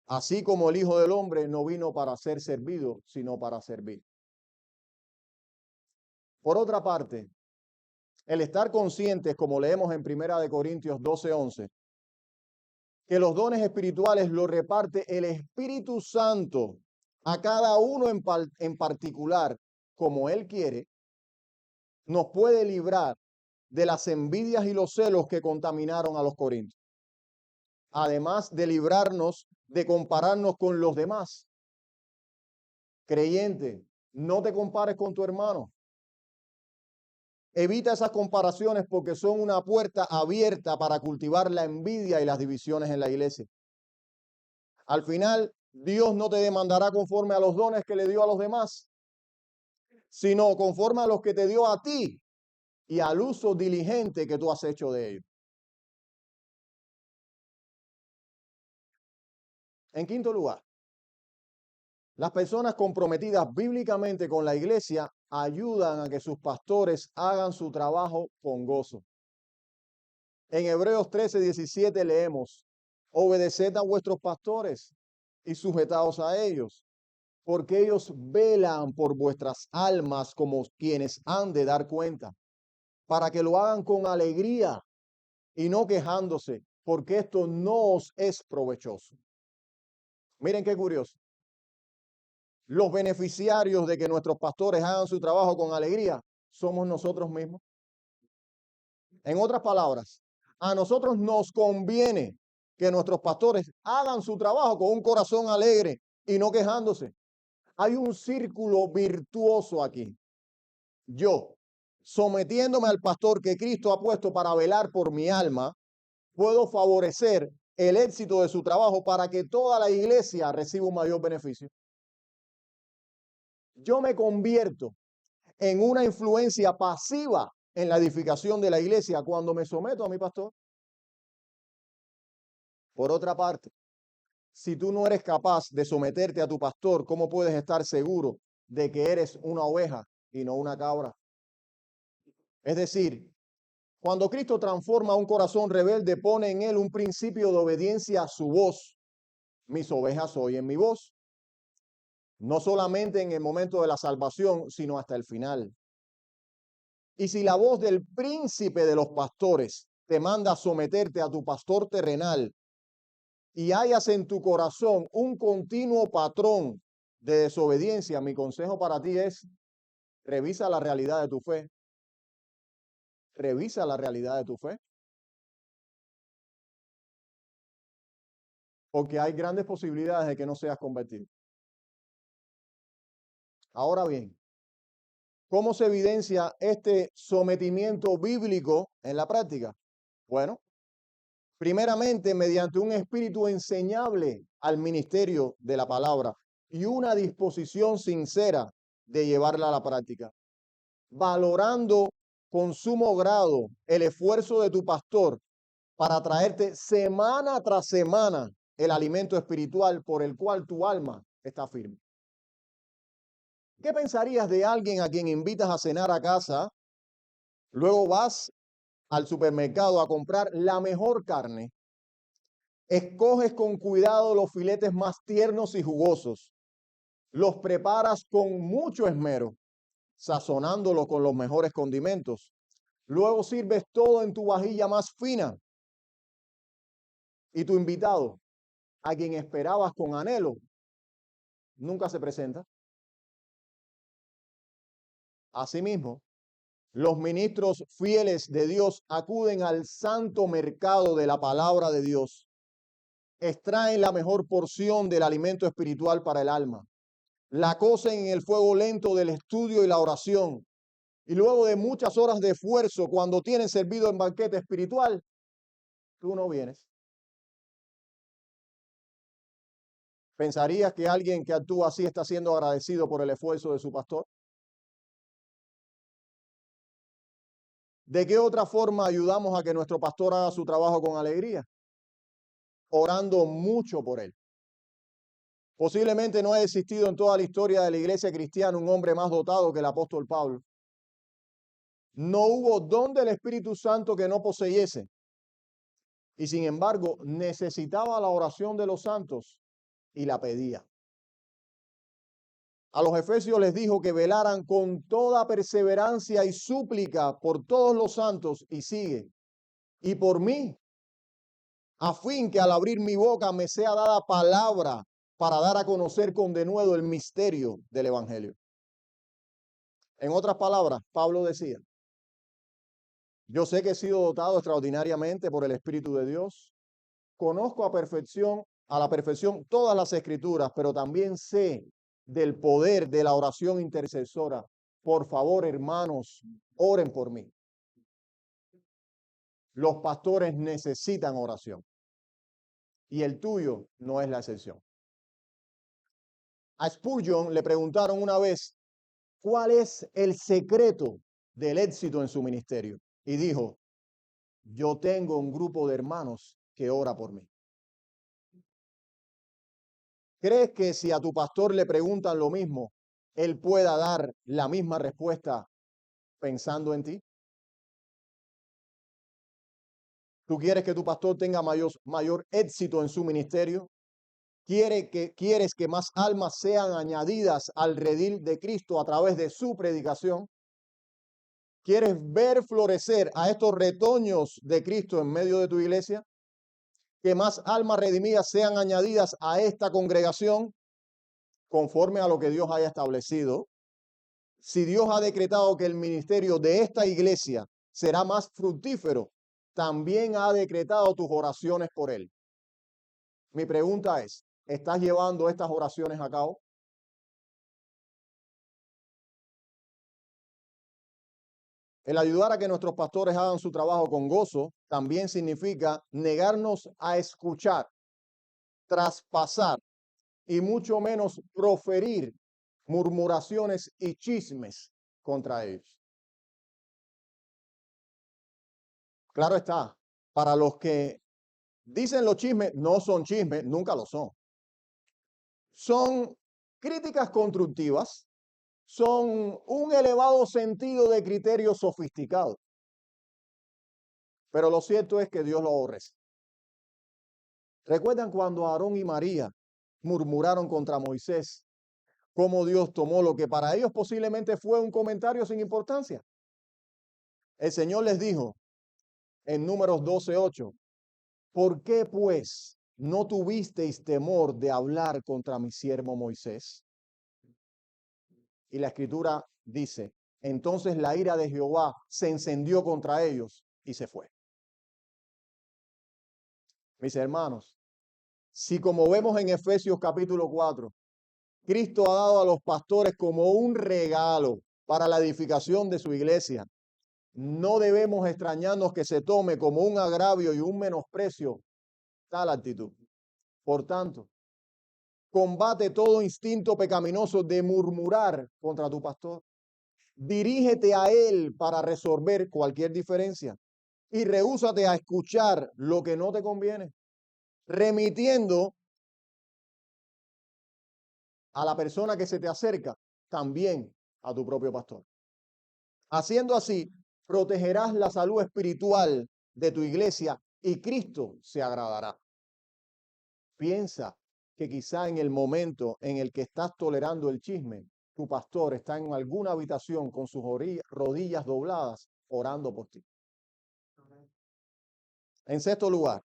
Speaker 1: Así como el Hijo del Hombre no vino para ser servido, sino para servir. Por otra parte, el estar conscientes, como leemos en 1 Corintios 12:11, que los dones espirituales los reparte el Espíritu Santo a cada uno en particular, como Él quiere, nos puede librar de las envidias y los celos que contaminaron a los corintios. Además de librarnos de compararnos con los demás. Creyente, no te compares con tu hermano. Evita esas comparaciones porque son una puerta abierta para cultivar la envidia y las divisiones en la iglesia. Al final, Dios no te demandará conforme a los dones que le dio a los demás, sino conforme a los que te dio a ti y al uso diligente que tú has hecho de ellos. En quinto lugar, las personas comprometidas bíblicamente con la iglesia ayudan a que sus pastores hagan su trabajo con gozo. En Hebreos 13:17 leemos: obedeced a vuestros pastores y sujetaos a ellos, porque ellos velan por vuestras almas como quienes han de dar cuenta, para que lo hagan con alegría y no quejándose, porque esto no os es provechoso. Miren qué curioso. Los beneficiarios de que nuestros pastores hagan su trabajo con alegría somos nosotros mismos. En otras palabras, a nosotros nos conviene que nuestros pastores hagan su trabajo con un corazón alegre y no quejándose. Hay un círculo virtuoso aquí. Yo, sometiéndome al pastor que Cristo ha puesto para velar por mi alma, puedo favorecer el éxito de su trabajo para que toda la iglesia reciba un mayor beneficio. Yo me convierto en una influencia pasiva en la edificación de la iglesia cuando me someto a mi pastor. Por otra parte, si tú no eres capaz de someterte a tu pastor, ¿cómo puedes estar seguro de que eres una oveja y no una cabra? Es decir, cuando Cristo transforma un corazón rebelde, pone en él un principio de obediencia a su voz. Mis ovejas oyen mi voz. No solamente en el momento de la salvación, sino hasta el final. Y si la voz del príncipe de los pastores te manda a someterte a tu pastor terrenal y hayas en tu corazón un continuo patrón de desobediencia, mi consejo para ti es: revisa la realidad de tu fe. Revisa la realidad de tu fe. Porque hay grandes posibilidades de que no seas convertido. Ahora bien, ¿cómo se evidencia este sometimiento bíblico en la práctica? Bueno, primeramente mediante un espíritu enseñable al ministerio de la palabra y una disposición sincera de llevarla a la práctica, valorando con sumo grado el esfuerzo de tu pastor para traerte semana tras semana el alimento espiritual por el cual tu alma está firme. ¿Qué pensarías de alguien a quien invitas a cenar a casa, luego vas al supermercado a comprar la mejor carne, escoges con cuidado los filetes más tiernos y jugosos, los preparas con mucho esmero, sazonándolo con los mejores condimentos, luego sirves todo en tu vajilla más fina y tu invitado, a quien esperabas con anhelo, nunca se presenta? Asimismo, los ministros fieles de Dios acuden al santo mercado de la palabra de Dios, extraen la mejor porción del alimento espiritual para el alma, la cocen en el fuego lento del estudio y la oración, y luego de muchas horas de esfuerzo, cuando tienen servido en banquete espiritual, tú no vienes. ¿Pensarías que alguien que actúa así está siendo agradecido por el esfuerzo de su pastor? ¿De qué otra forma ayudamos a que nuestro pastor haga su trabajo con alegría? Orando mucho por él. Posiblemente no ha existido en toda la historia de la iglesia cristiana un hombre más dotado que el apóstol Pablo. No hubo don del Espíritu Santo que no poseyese. Y sin embargo, necesitaba la oración de los santos y la pedía. A los efesios les dijo que velaran con toda perseverancia y súplica por todos los santos, y sigue, y por mí, a fin que al abrir mi boca me sea dada palabra para dar a conocer con denuedo el misterio del evangelio. En otras palabras, Pablo decía: yo sé que he sido dotado extraordinariamente por el Espíritu de Dios, conozco a la perfección todas las escrituras, pero también sé del poder de la oración intercesora. Por favor, hermanos, oren por mí. Los pastores necesitan oración y el tuyo no es la excepción. A Spurgeon le preguntaron una vez cuál es el secreto del éxito en su ministerio, y dijo: yo tengo un grupo de hermanos que ora por mí. ¿Crees que si a tu pastor le preguntan lo mismo, él pueda dar la misma respuesta pensando en ti? ¿Tú quieres que tu pastor tenga mayor éxito en su ministerio? ¿Quieres que más almas sean añadidas al redil de Cristo a través de su predicación? ¿Quieres ver florecer a estos retoños de Cristo en medio de tu iglesia? ¿Que más almas redimidas sean añadidas a esta congregación conforme a lo que Dios haya establecido? Si Dios ha decretado que el ministerio de esta iglesia será más fructífero, también ha decretado tus oraciones por él. Mi pregunta es, ¿estás llevando estas oraciones a cabo? El ayudar a que nuestros pastores hagan su trabajo con gozo también significa negarnos a escuchar, traspasar y mucho menos proferir murmuraciones y chismes contra ellos. Claro está, para los que dicen los chismes, no son chismes, nunca lo son. Son críticas constructivas, son un elevado sentido de criterio sofisticado. Pero lo cierto es que Dios lo aborrece. ¿Recuerdan cuando Aarón y María murmuraron contra Moisés? Cómo Dios tomó lo que para ellos posiblemente fue un comentario sin importancia. El Señor les dijo en Números 12:8, ¿por qué pues no tuvisteis temor de hablar contra mi siervo Moisés? Y la escritura dice, entonces la ira de Jehová se encendió contra ellos y se fue. Mis hermanos, si como vemos en Efesios capítulo 4, Cristo ha dado a los pastores como un regalo para la edificación de su iglesia, no debemos extrañarnos que se tome como un agravio y un menosprecio tal actitud. Por tanto, combate todo instinto pecaminoso de murmurar contra tu pastor. Dirígete a él para resolver cualquier diferencia y rehúsate a escuchar lo que no te conviene, remitiendo a la persona que se te acerca también a tu propio pastor. Haciendo así, protegerás la salud espiritual de tu iglesia y Cristo se agradará. Piensa que quizá en el momento en el que estás tolerando el chisme, tu pastor está en alguna habitación con sus rodillas dobladas orando por ti. En sexto lugar,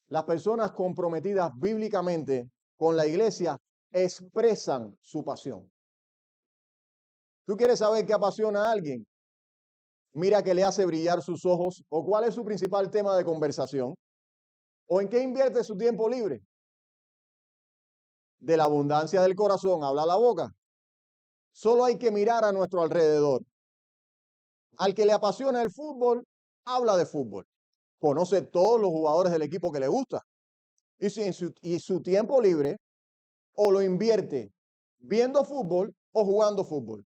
Speaker 1: las personas comprometidas bíblicamente con la iglesia expresan su pasión. ¿Tú quieres saber qué apasiona a alguien? Mira qué le hace brillar sus ojos o cuál es su principal tema de conversación o en qué invierte su tiempo libre. De la abundancia del corazón habla la boca. Solo hay que mirar a nuestro alrededor. Al que le apasiona el fútbol, habla de fútbol. Conoce todos los jugadores del equipo que le gusta. Y su tiempo libre o lo invierte viendo fútbol o jugando fútbol.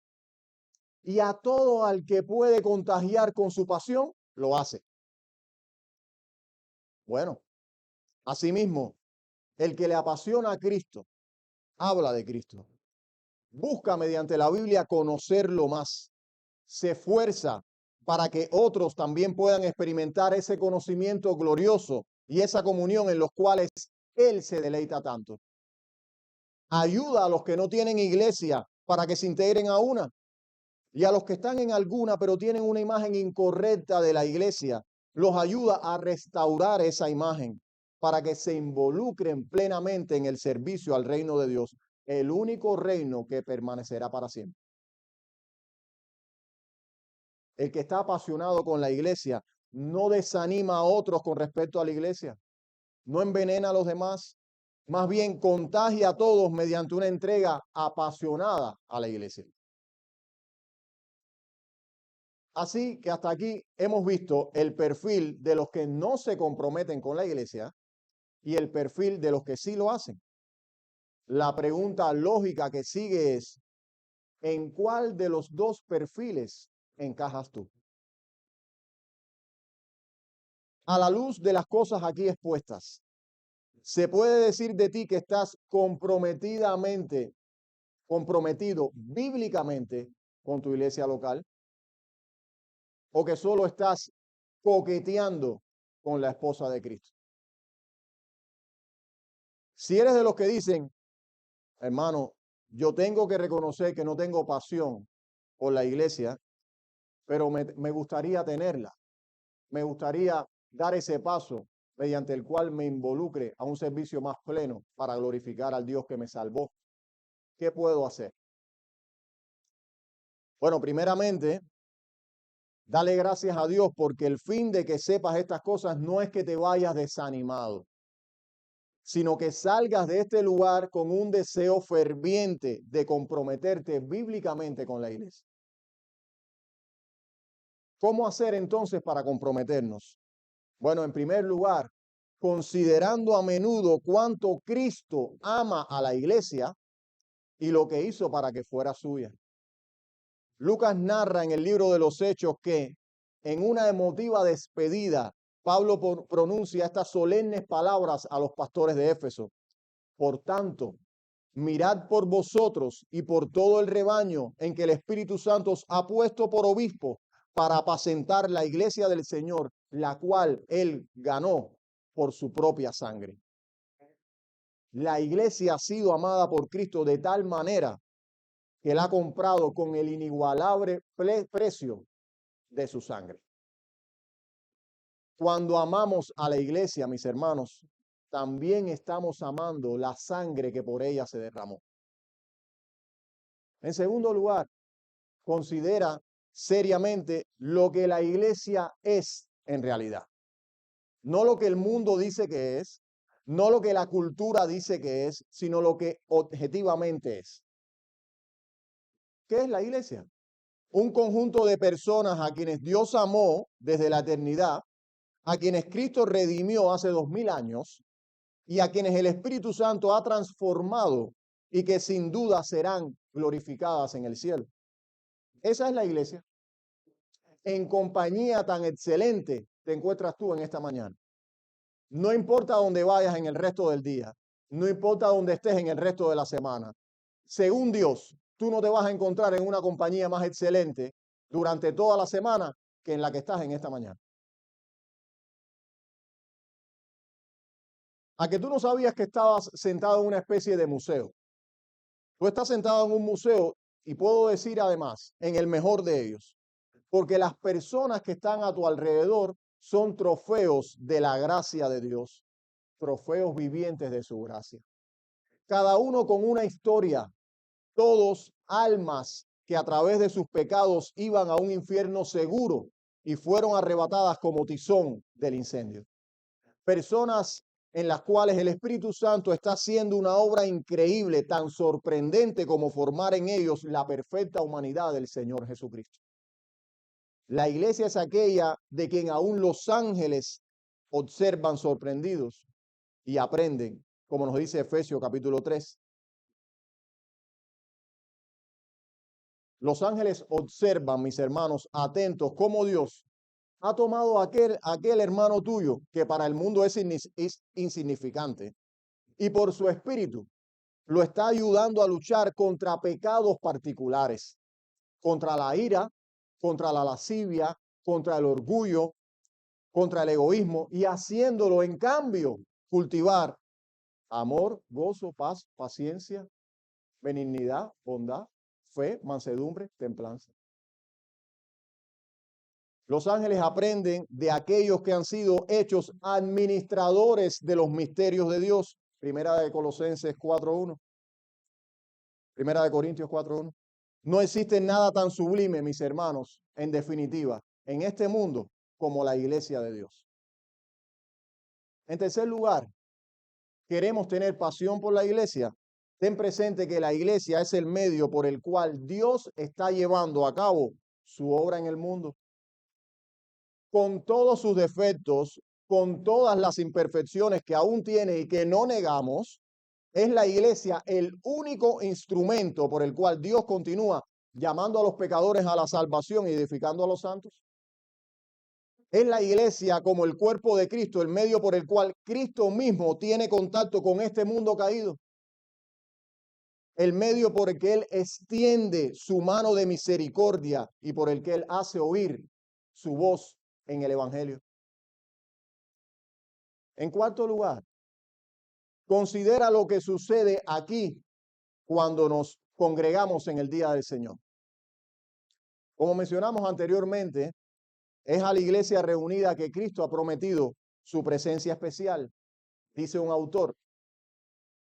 Speaker 1: Y a todo al que puede contagiar con su pasión, lo hace. Bueno, asimismo, el que le apasiona a Cristo, habla de Cristo. Busca mediante la Biblia conocerlo más. Se esfuerza para que otros también puedan experimentar ese conocimiento glorioso y esa comunión en los cuales Él se deleita tanto. Ayuda a los que no tienen iglesia para que se integren a una. Y a los que están en alguna pero tienen una imagen incorrecta de la iglesia, los ayuda a restaurar esa imagen para que se involucren plenamente en el servicio al reino de Dios, el único reino que permanecerá para siempre. El que está apasionado con la iglesia no desanima a otros con respecto a la iglesia, no envenena a los demás, más bien contagia a todos mediante una entrega apasionada a la iglesia. Así que hasta aquí hemos visto el perfil de los que no se comprometen con la iglesia y el perfil de los que sí lo hacen. La pregunta lógica que sigue es, ¿en cuál de los dos perfiles encajas tú? A la luz de las cosas aquí expuestas, ¿se puede decir de ti que estás comprometido bíblicamente con tu iglesia local? ¿O que solo estás coqueteando con la esposa de Cristo. Si eres de los que dicen, hermano, yo tengo que reconocer que no tengo pasión por la iglesia, pero me gustaría tenerla. Me gustaría dar ese paso mediante el cual me involucre a un servicio más pleno para glorificar al Dios que me salvó. ¿Qué puedo hacer? Bueno, primeramente, dale gracias a Dios porque el fin de que sepas estas cosas no es que te vayas desanimado, sino que salgas de este lugar con un deseo ferviente de comprometerte bíblicamente con la iglesia. ¿Cómo hacer entonces para comprometernos? Bueno, en primer lugar, considerando a menudo cuánto Cristo ama a la iglesia y lo que hizo para que fuera suya. Lucas narra en el libro de los Hechos que en una emotiva despedida, Pablo pronuncia estas solemnes palabras a los pastores de Éfeso. Por tanto, mirad por vosotros y por todo el rebaño en que el Espíritu Santo os ha puesto por obispo para apacentar la iglesia del Señor, la cual él ganó por su propia sangre. La iglesia ha sido amada por Cristo de tal manera que la ha comprado con el inigualable precio de su sangre. Cuando amamos a la iglesia, mis hermanos, también estamos amando la sangre que por ella se derramó. En segundo lugar, considera seriamente lo que la iglesia es en realidad. No lo que el mundo dice que es, no lo que la cultura dice que es, sino lo que objetivamente es. ¿Qué es la iglesia? Un conjunto de personas a quienes Dios amó desde la eternidad, a quienes Cristo redimió hace 2000 años y a quienes el Espíritu Santo ha transformado y que sin duda serán glorificadas en el cielo. Esa es la iglesia. En compañía tan excelente te encuentras tú en esta mañana. No importa dónde vayas en el resto del día, no importa dónde estés en el resto de la semana. Según Dios, tú no te vas a encontrar en una compañía más excelente durante toda la semana que en la que estás en esta mañana. A que tú no sabías que estabas sentado en una especie de museo. Tú estás sentado en un museo y puedo decir además, en el mejor de ellos, porque las personas que están a tu alrededor son trofeos de la gracia de Dios, trofeos vivientes de su gracia. Cada uno con una historia, todos almas que a través de sus pecados iban a un infierno seguro y fueron arrebatadas como tizón del incendio. Personas en las cuales el Espíritu Santo está haciendo una obra increíble, tan sorprendente como formar en ellos la perfecta humanidad del Señor Jesucristo. La iglesia es aquella de quien aún los ángeles observan sorprendidos y aprenden, como nos dice Efesios capítulo 3. Los ángeles observan, mis hermanos, atentos, cómo Dios ha tomado aquel hermano tuyo que para el mundo es insignificante y por su espíritu lo está ayudando a luchar contra pecados particulares, contra la ira, contra la lascivia, contra el orgullo, contra el egoísmo y haciéndolo en cambio cultivar amor, gozo, paz, paciencia, benignidad, bondad, fe, mansedumbre, templanza. Los ángeles aprenden de aquellos que han sido hechos administradores de los misterios de Dios. Primera de Colosenses 4:1. Primera de Corintios 4:1. No existe nada tan sublime, mis hermanos, en definitiva, en este mundo como la iglesia de Dios. En tercer lugar, queremos tener pasión por la iglesia. Ten presente que la iglesia es el medio por el cual Dios está llevando a cabo su obra en el mundo. Con todos sus defectos, con todas las imperfecciones que aún tiene y que no negamos, es la iglesia el único instrumento por el cual Dios continúa llamando a los pecadores a la salvación y edificando a los santos. Es la iglesia como el cuerpo de Cristo, el medio por el cual Cristo mismo tiene contacto con este mundo caído. El medio por el que Él extiende su mano de misericordia y por el que Él hace oír su voz en el Evangelio. En cuarto lugar, considera lo que sucede aquí cuando nos congregamos en el día del Señor. Como mencionamos anteriormente, es a la iglesia reunida que Cristo ha prometido su presencia especial. Dice un autor,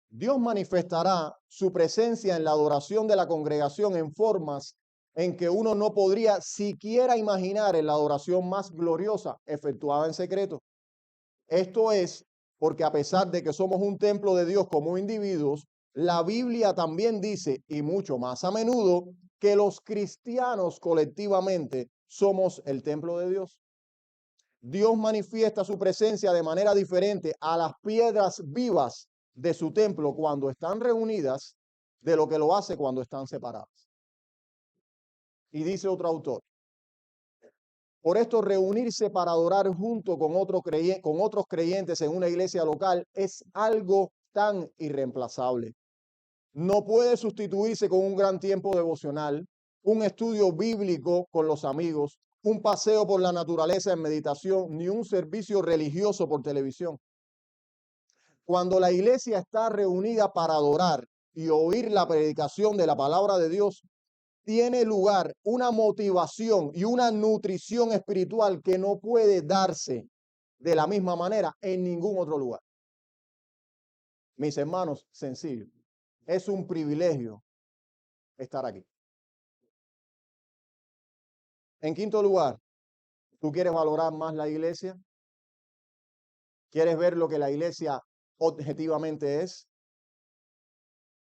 Speaker 1: Dios manifestará su presencia en la adoración de la congregación en formas en que uno no podría siquiera imaginar en la adoración más gloriosa efectuada en secreto. Esto es porque a pesar de que somos un templo de Dios como individuos, la Biblia también dice, y mucho más a menudo, que los cristianos colectivamente somos el templo de Dios. Dios manifiesta su presencia de manera diferente a las piedras vivas de su templo cuando están reunidas de lo que lo hace cuando están separadas. Y dice otro autor, por esto reunirse para adorar junto con otros creyentes en una iglesia local es algo tan irreemplazable. No puede sustituirse con un gran tiempo devocional, un estudio bíblico con los amigos, un paseo por la naturaleza en meditación, ni un servicio religioso por televisión. Cuando la iglesia está reunida para adorar y oír la predicación de la palabra de Dios, tiene lugar una motivación y una nutrición espiritual que no puede darse de la misma manera en ningún otro lugar. Mis hermanos, sencillo, es un privilegio estar aquí. En quinto lugar, ¿tú quieres valorar más la iglesia? ¿Quieres ver lo que la iglesia objetivamente es?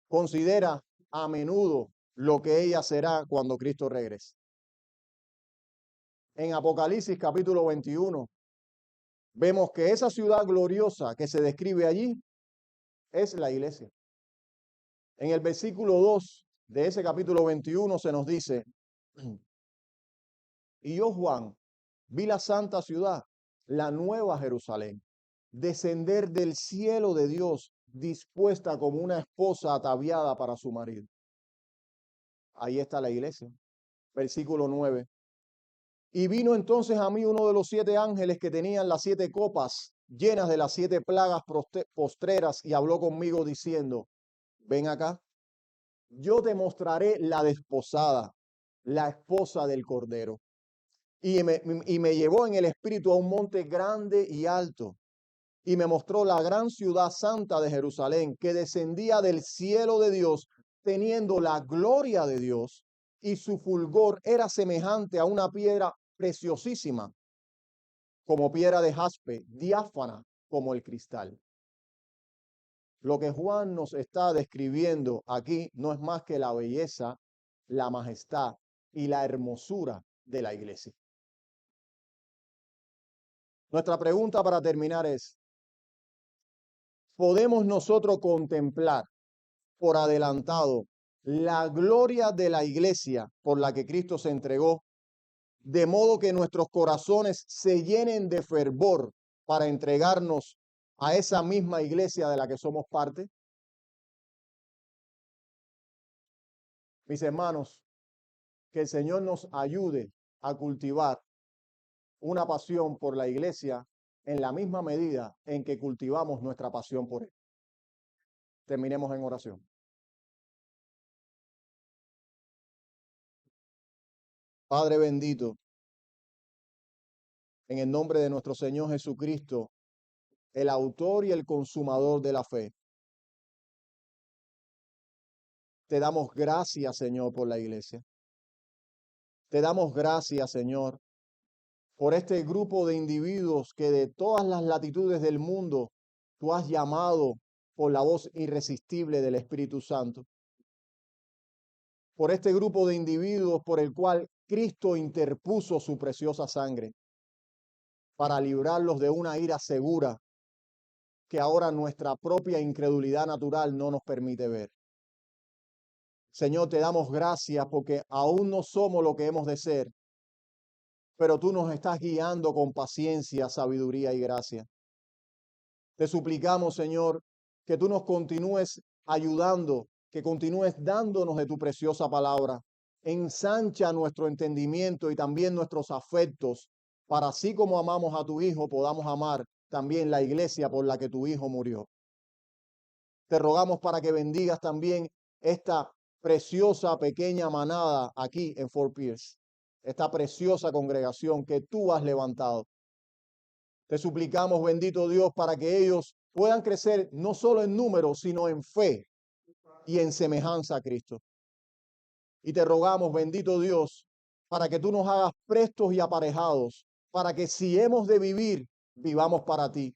Speaker 1: Considera a menudo lo que ella será cuando Cristo regrese. En Apocalipsis capítulo 21, vemos que esa ciudad gloriosa que se describe allí es la iglesia. En el versículo 2 de ese capítulo 21 se nos dice, y yo, Juan, vi la santa ciudad, la nueva Jerusalén, descender del cielo de Dios, dispuesta como una esposa ataviada para su marido. Ahí está la iglesia. Versículo 9. Y vino entonces a mí uno de los 7 ángeles que tenían las 7 copas llenas de las 7 plagas postreras y habló conmigo diciendo, ven acá, yo te mostraré la desposada, la esposa del Cordero. Y me llevó en el espíritu a un monte grande y alto, y me mostró la gran ciudad santa de Jerusalén, que descendía del cielo de Dios, teniendo la gloria de Dios, y su fulgor era semejante a una piedra preciosísima, como piedra de jaspe, diáfana como el cristal. Lo que Juan nos está describiendo aquí no es más que la belleza, la majestad y la hermosura de la iglesia. Nuestra pregunta para terminar es, ¿podemos nosotros contemplar por adelantado la gloria de la iglesia por la que Cristo se entregó, de modo que nuestros corazones se llenen de fervor para entregarnos a esa misma iglesia de la que somos parte? Mis hermanos, que el Señor nos ayude a cultivar una pasión por la iglesia en la misma medida en que cultivamos nuestra pasión por él. Terminemos en oración. Padre bendito, en el nombre de nuestro Señor Jesucristo, el autor y el consumador de la fe, te damos gracias, Señor, por la iglesia. Te damos gracias, Señor, por este grupo de individuos que de todas las latitudes del mundo tú has llamado por la voz irresistible del Espíritu Santo. Por este grupo de individuos por el cual Cristo interpuso su preciosa sangre para librarlos de una ira segura que ahora nuestra propia incredulidad natural no nos permite ver. Señor, te damos gracias porque aún no somos lo que hemos de ser, pero tú nos estás guiando con paciencia, sabiduría y gracia. Te suplicamos, Señor, que tú nos continúes ayudando, que continúes dándonos de tu preciosa palabra. Ensancha nuestro entendimiento y también nuestros afectos, para así como amamos a tu Hijo, podamos amar también la iglesia por la que tu Hijo murió. Te rogamos para que bendigas también esta preciosa pequeña manada aquí en Fort Pierce, esta preciosa congregación que tú has levantado. Te suplicamos, bendito Dios, para que ellos puedan crecer no solo en número, sino en fe y en semejanza a Cristo. Y te rogamos, bendito Dios, para que tú nos hagas prestos y aparejados, para que si hemos de vivir, vivamos para ti.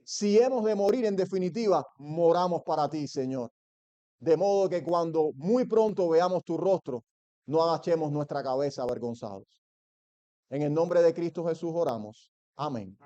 Speaker 1: Si hemos de morir, en definitiva, moramos para ti, Señor. De modo que cuando muy pronto veamos tu rostro, no agachemos nuestra cabeza avergonzados. En el nombre de Cristo Jesús oramos. Amén.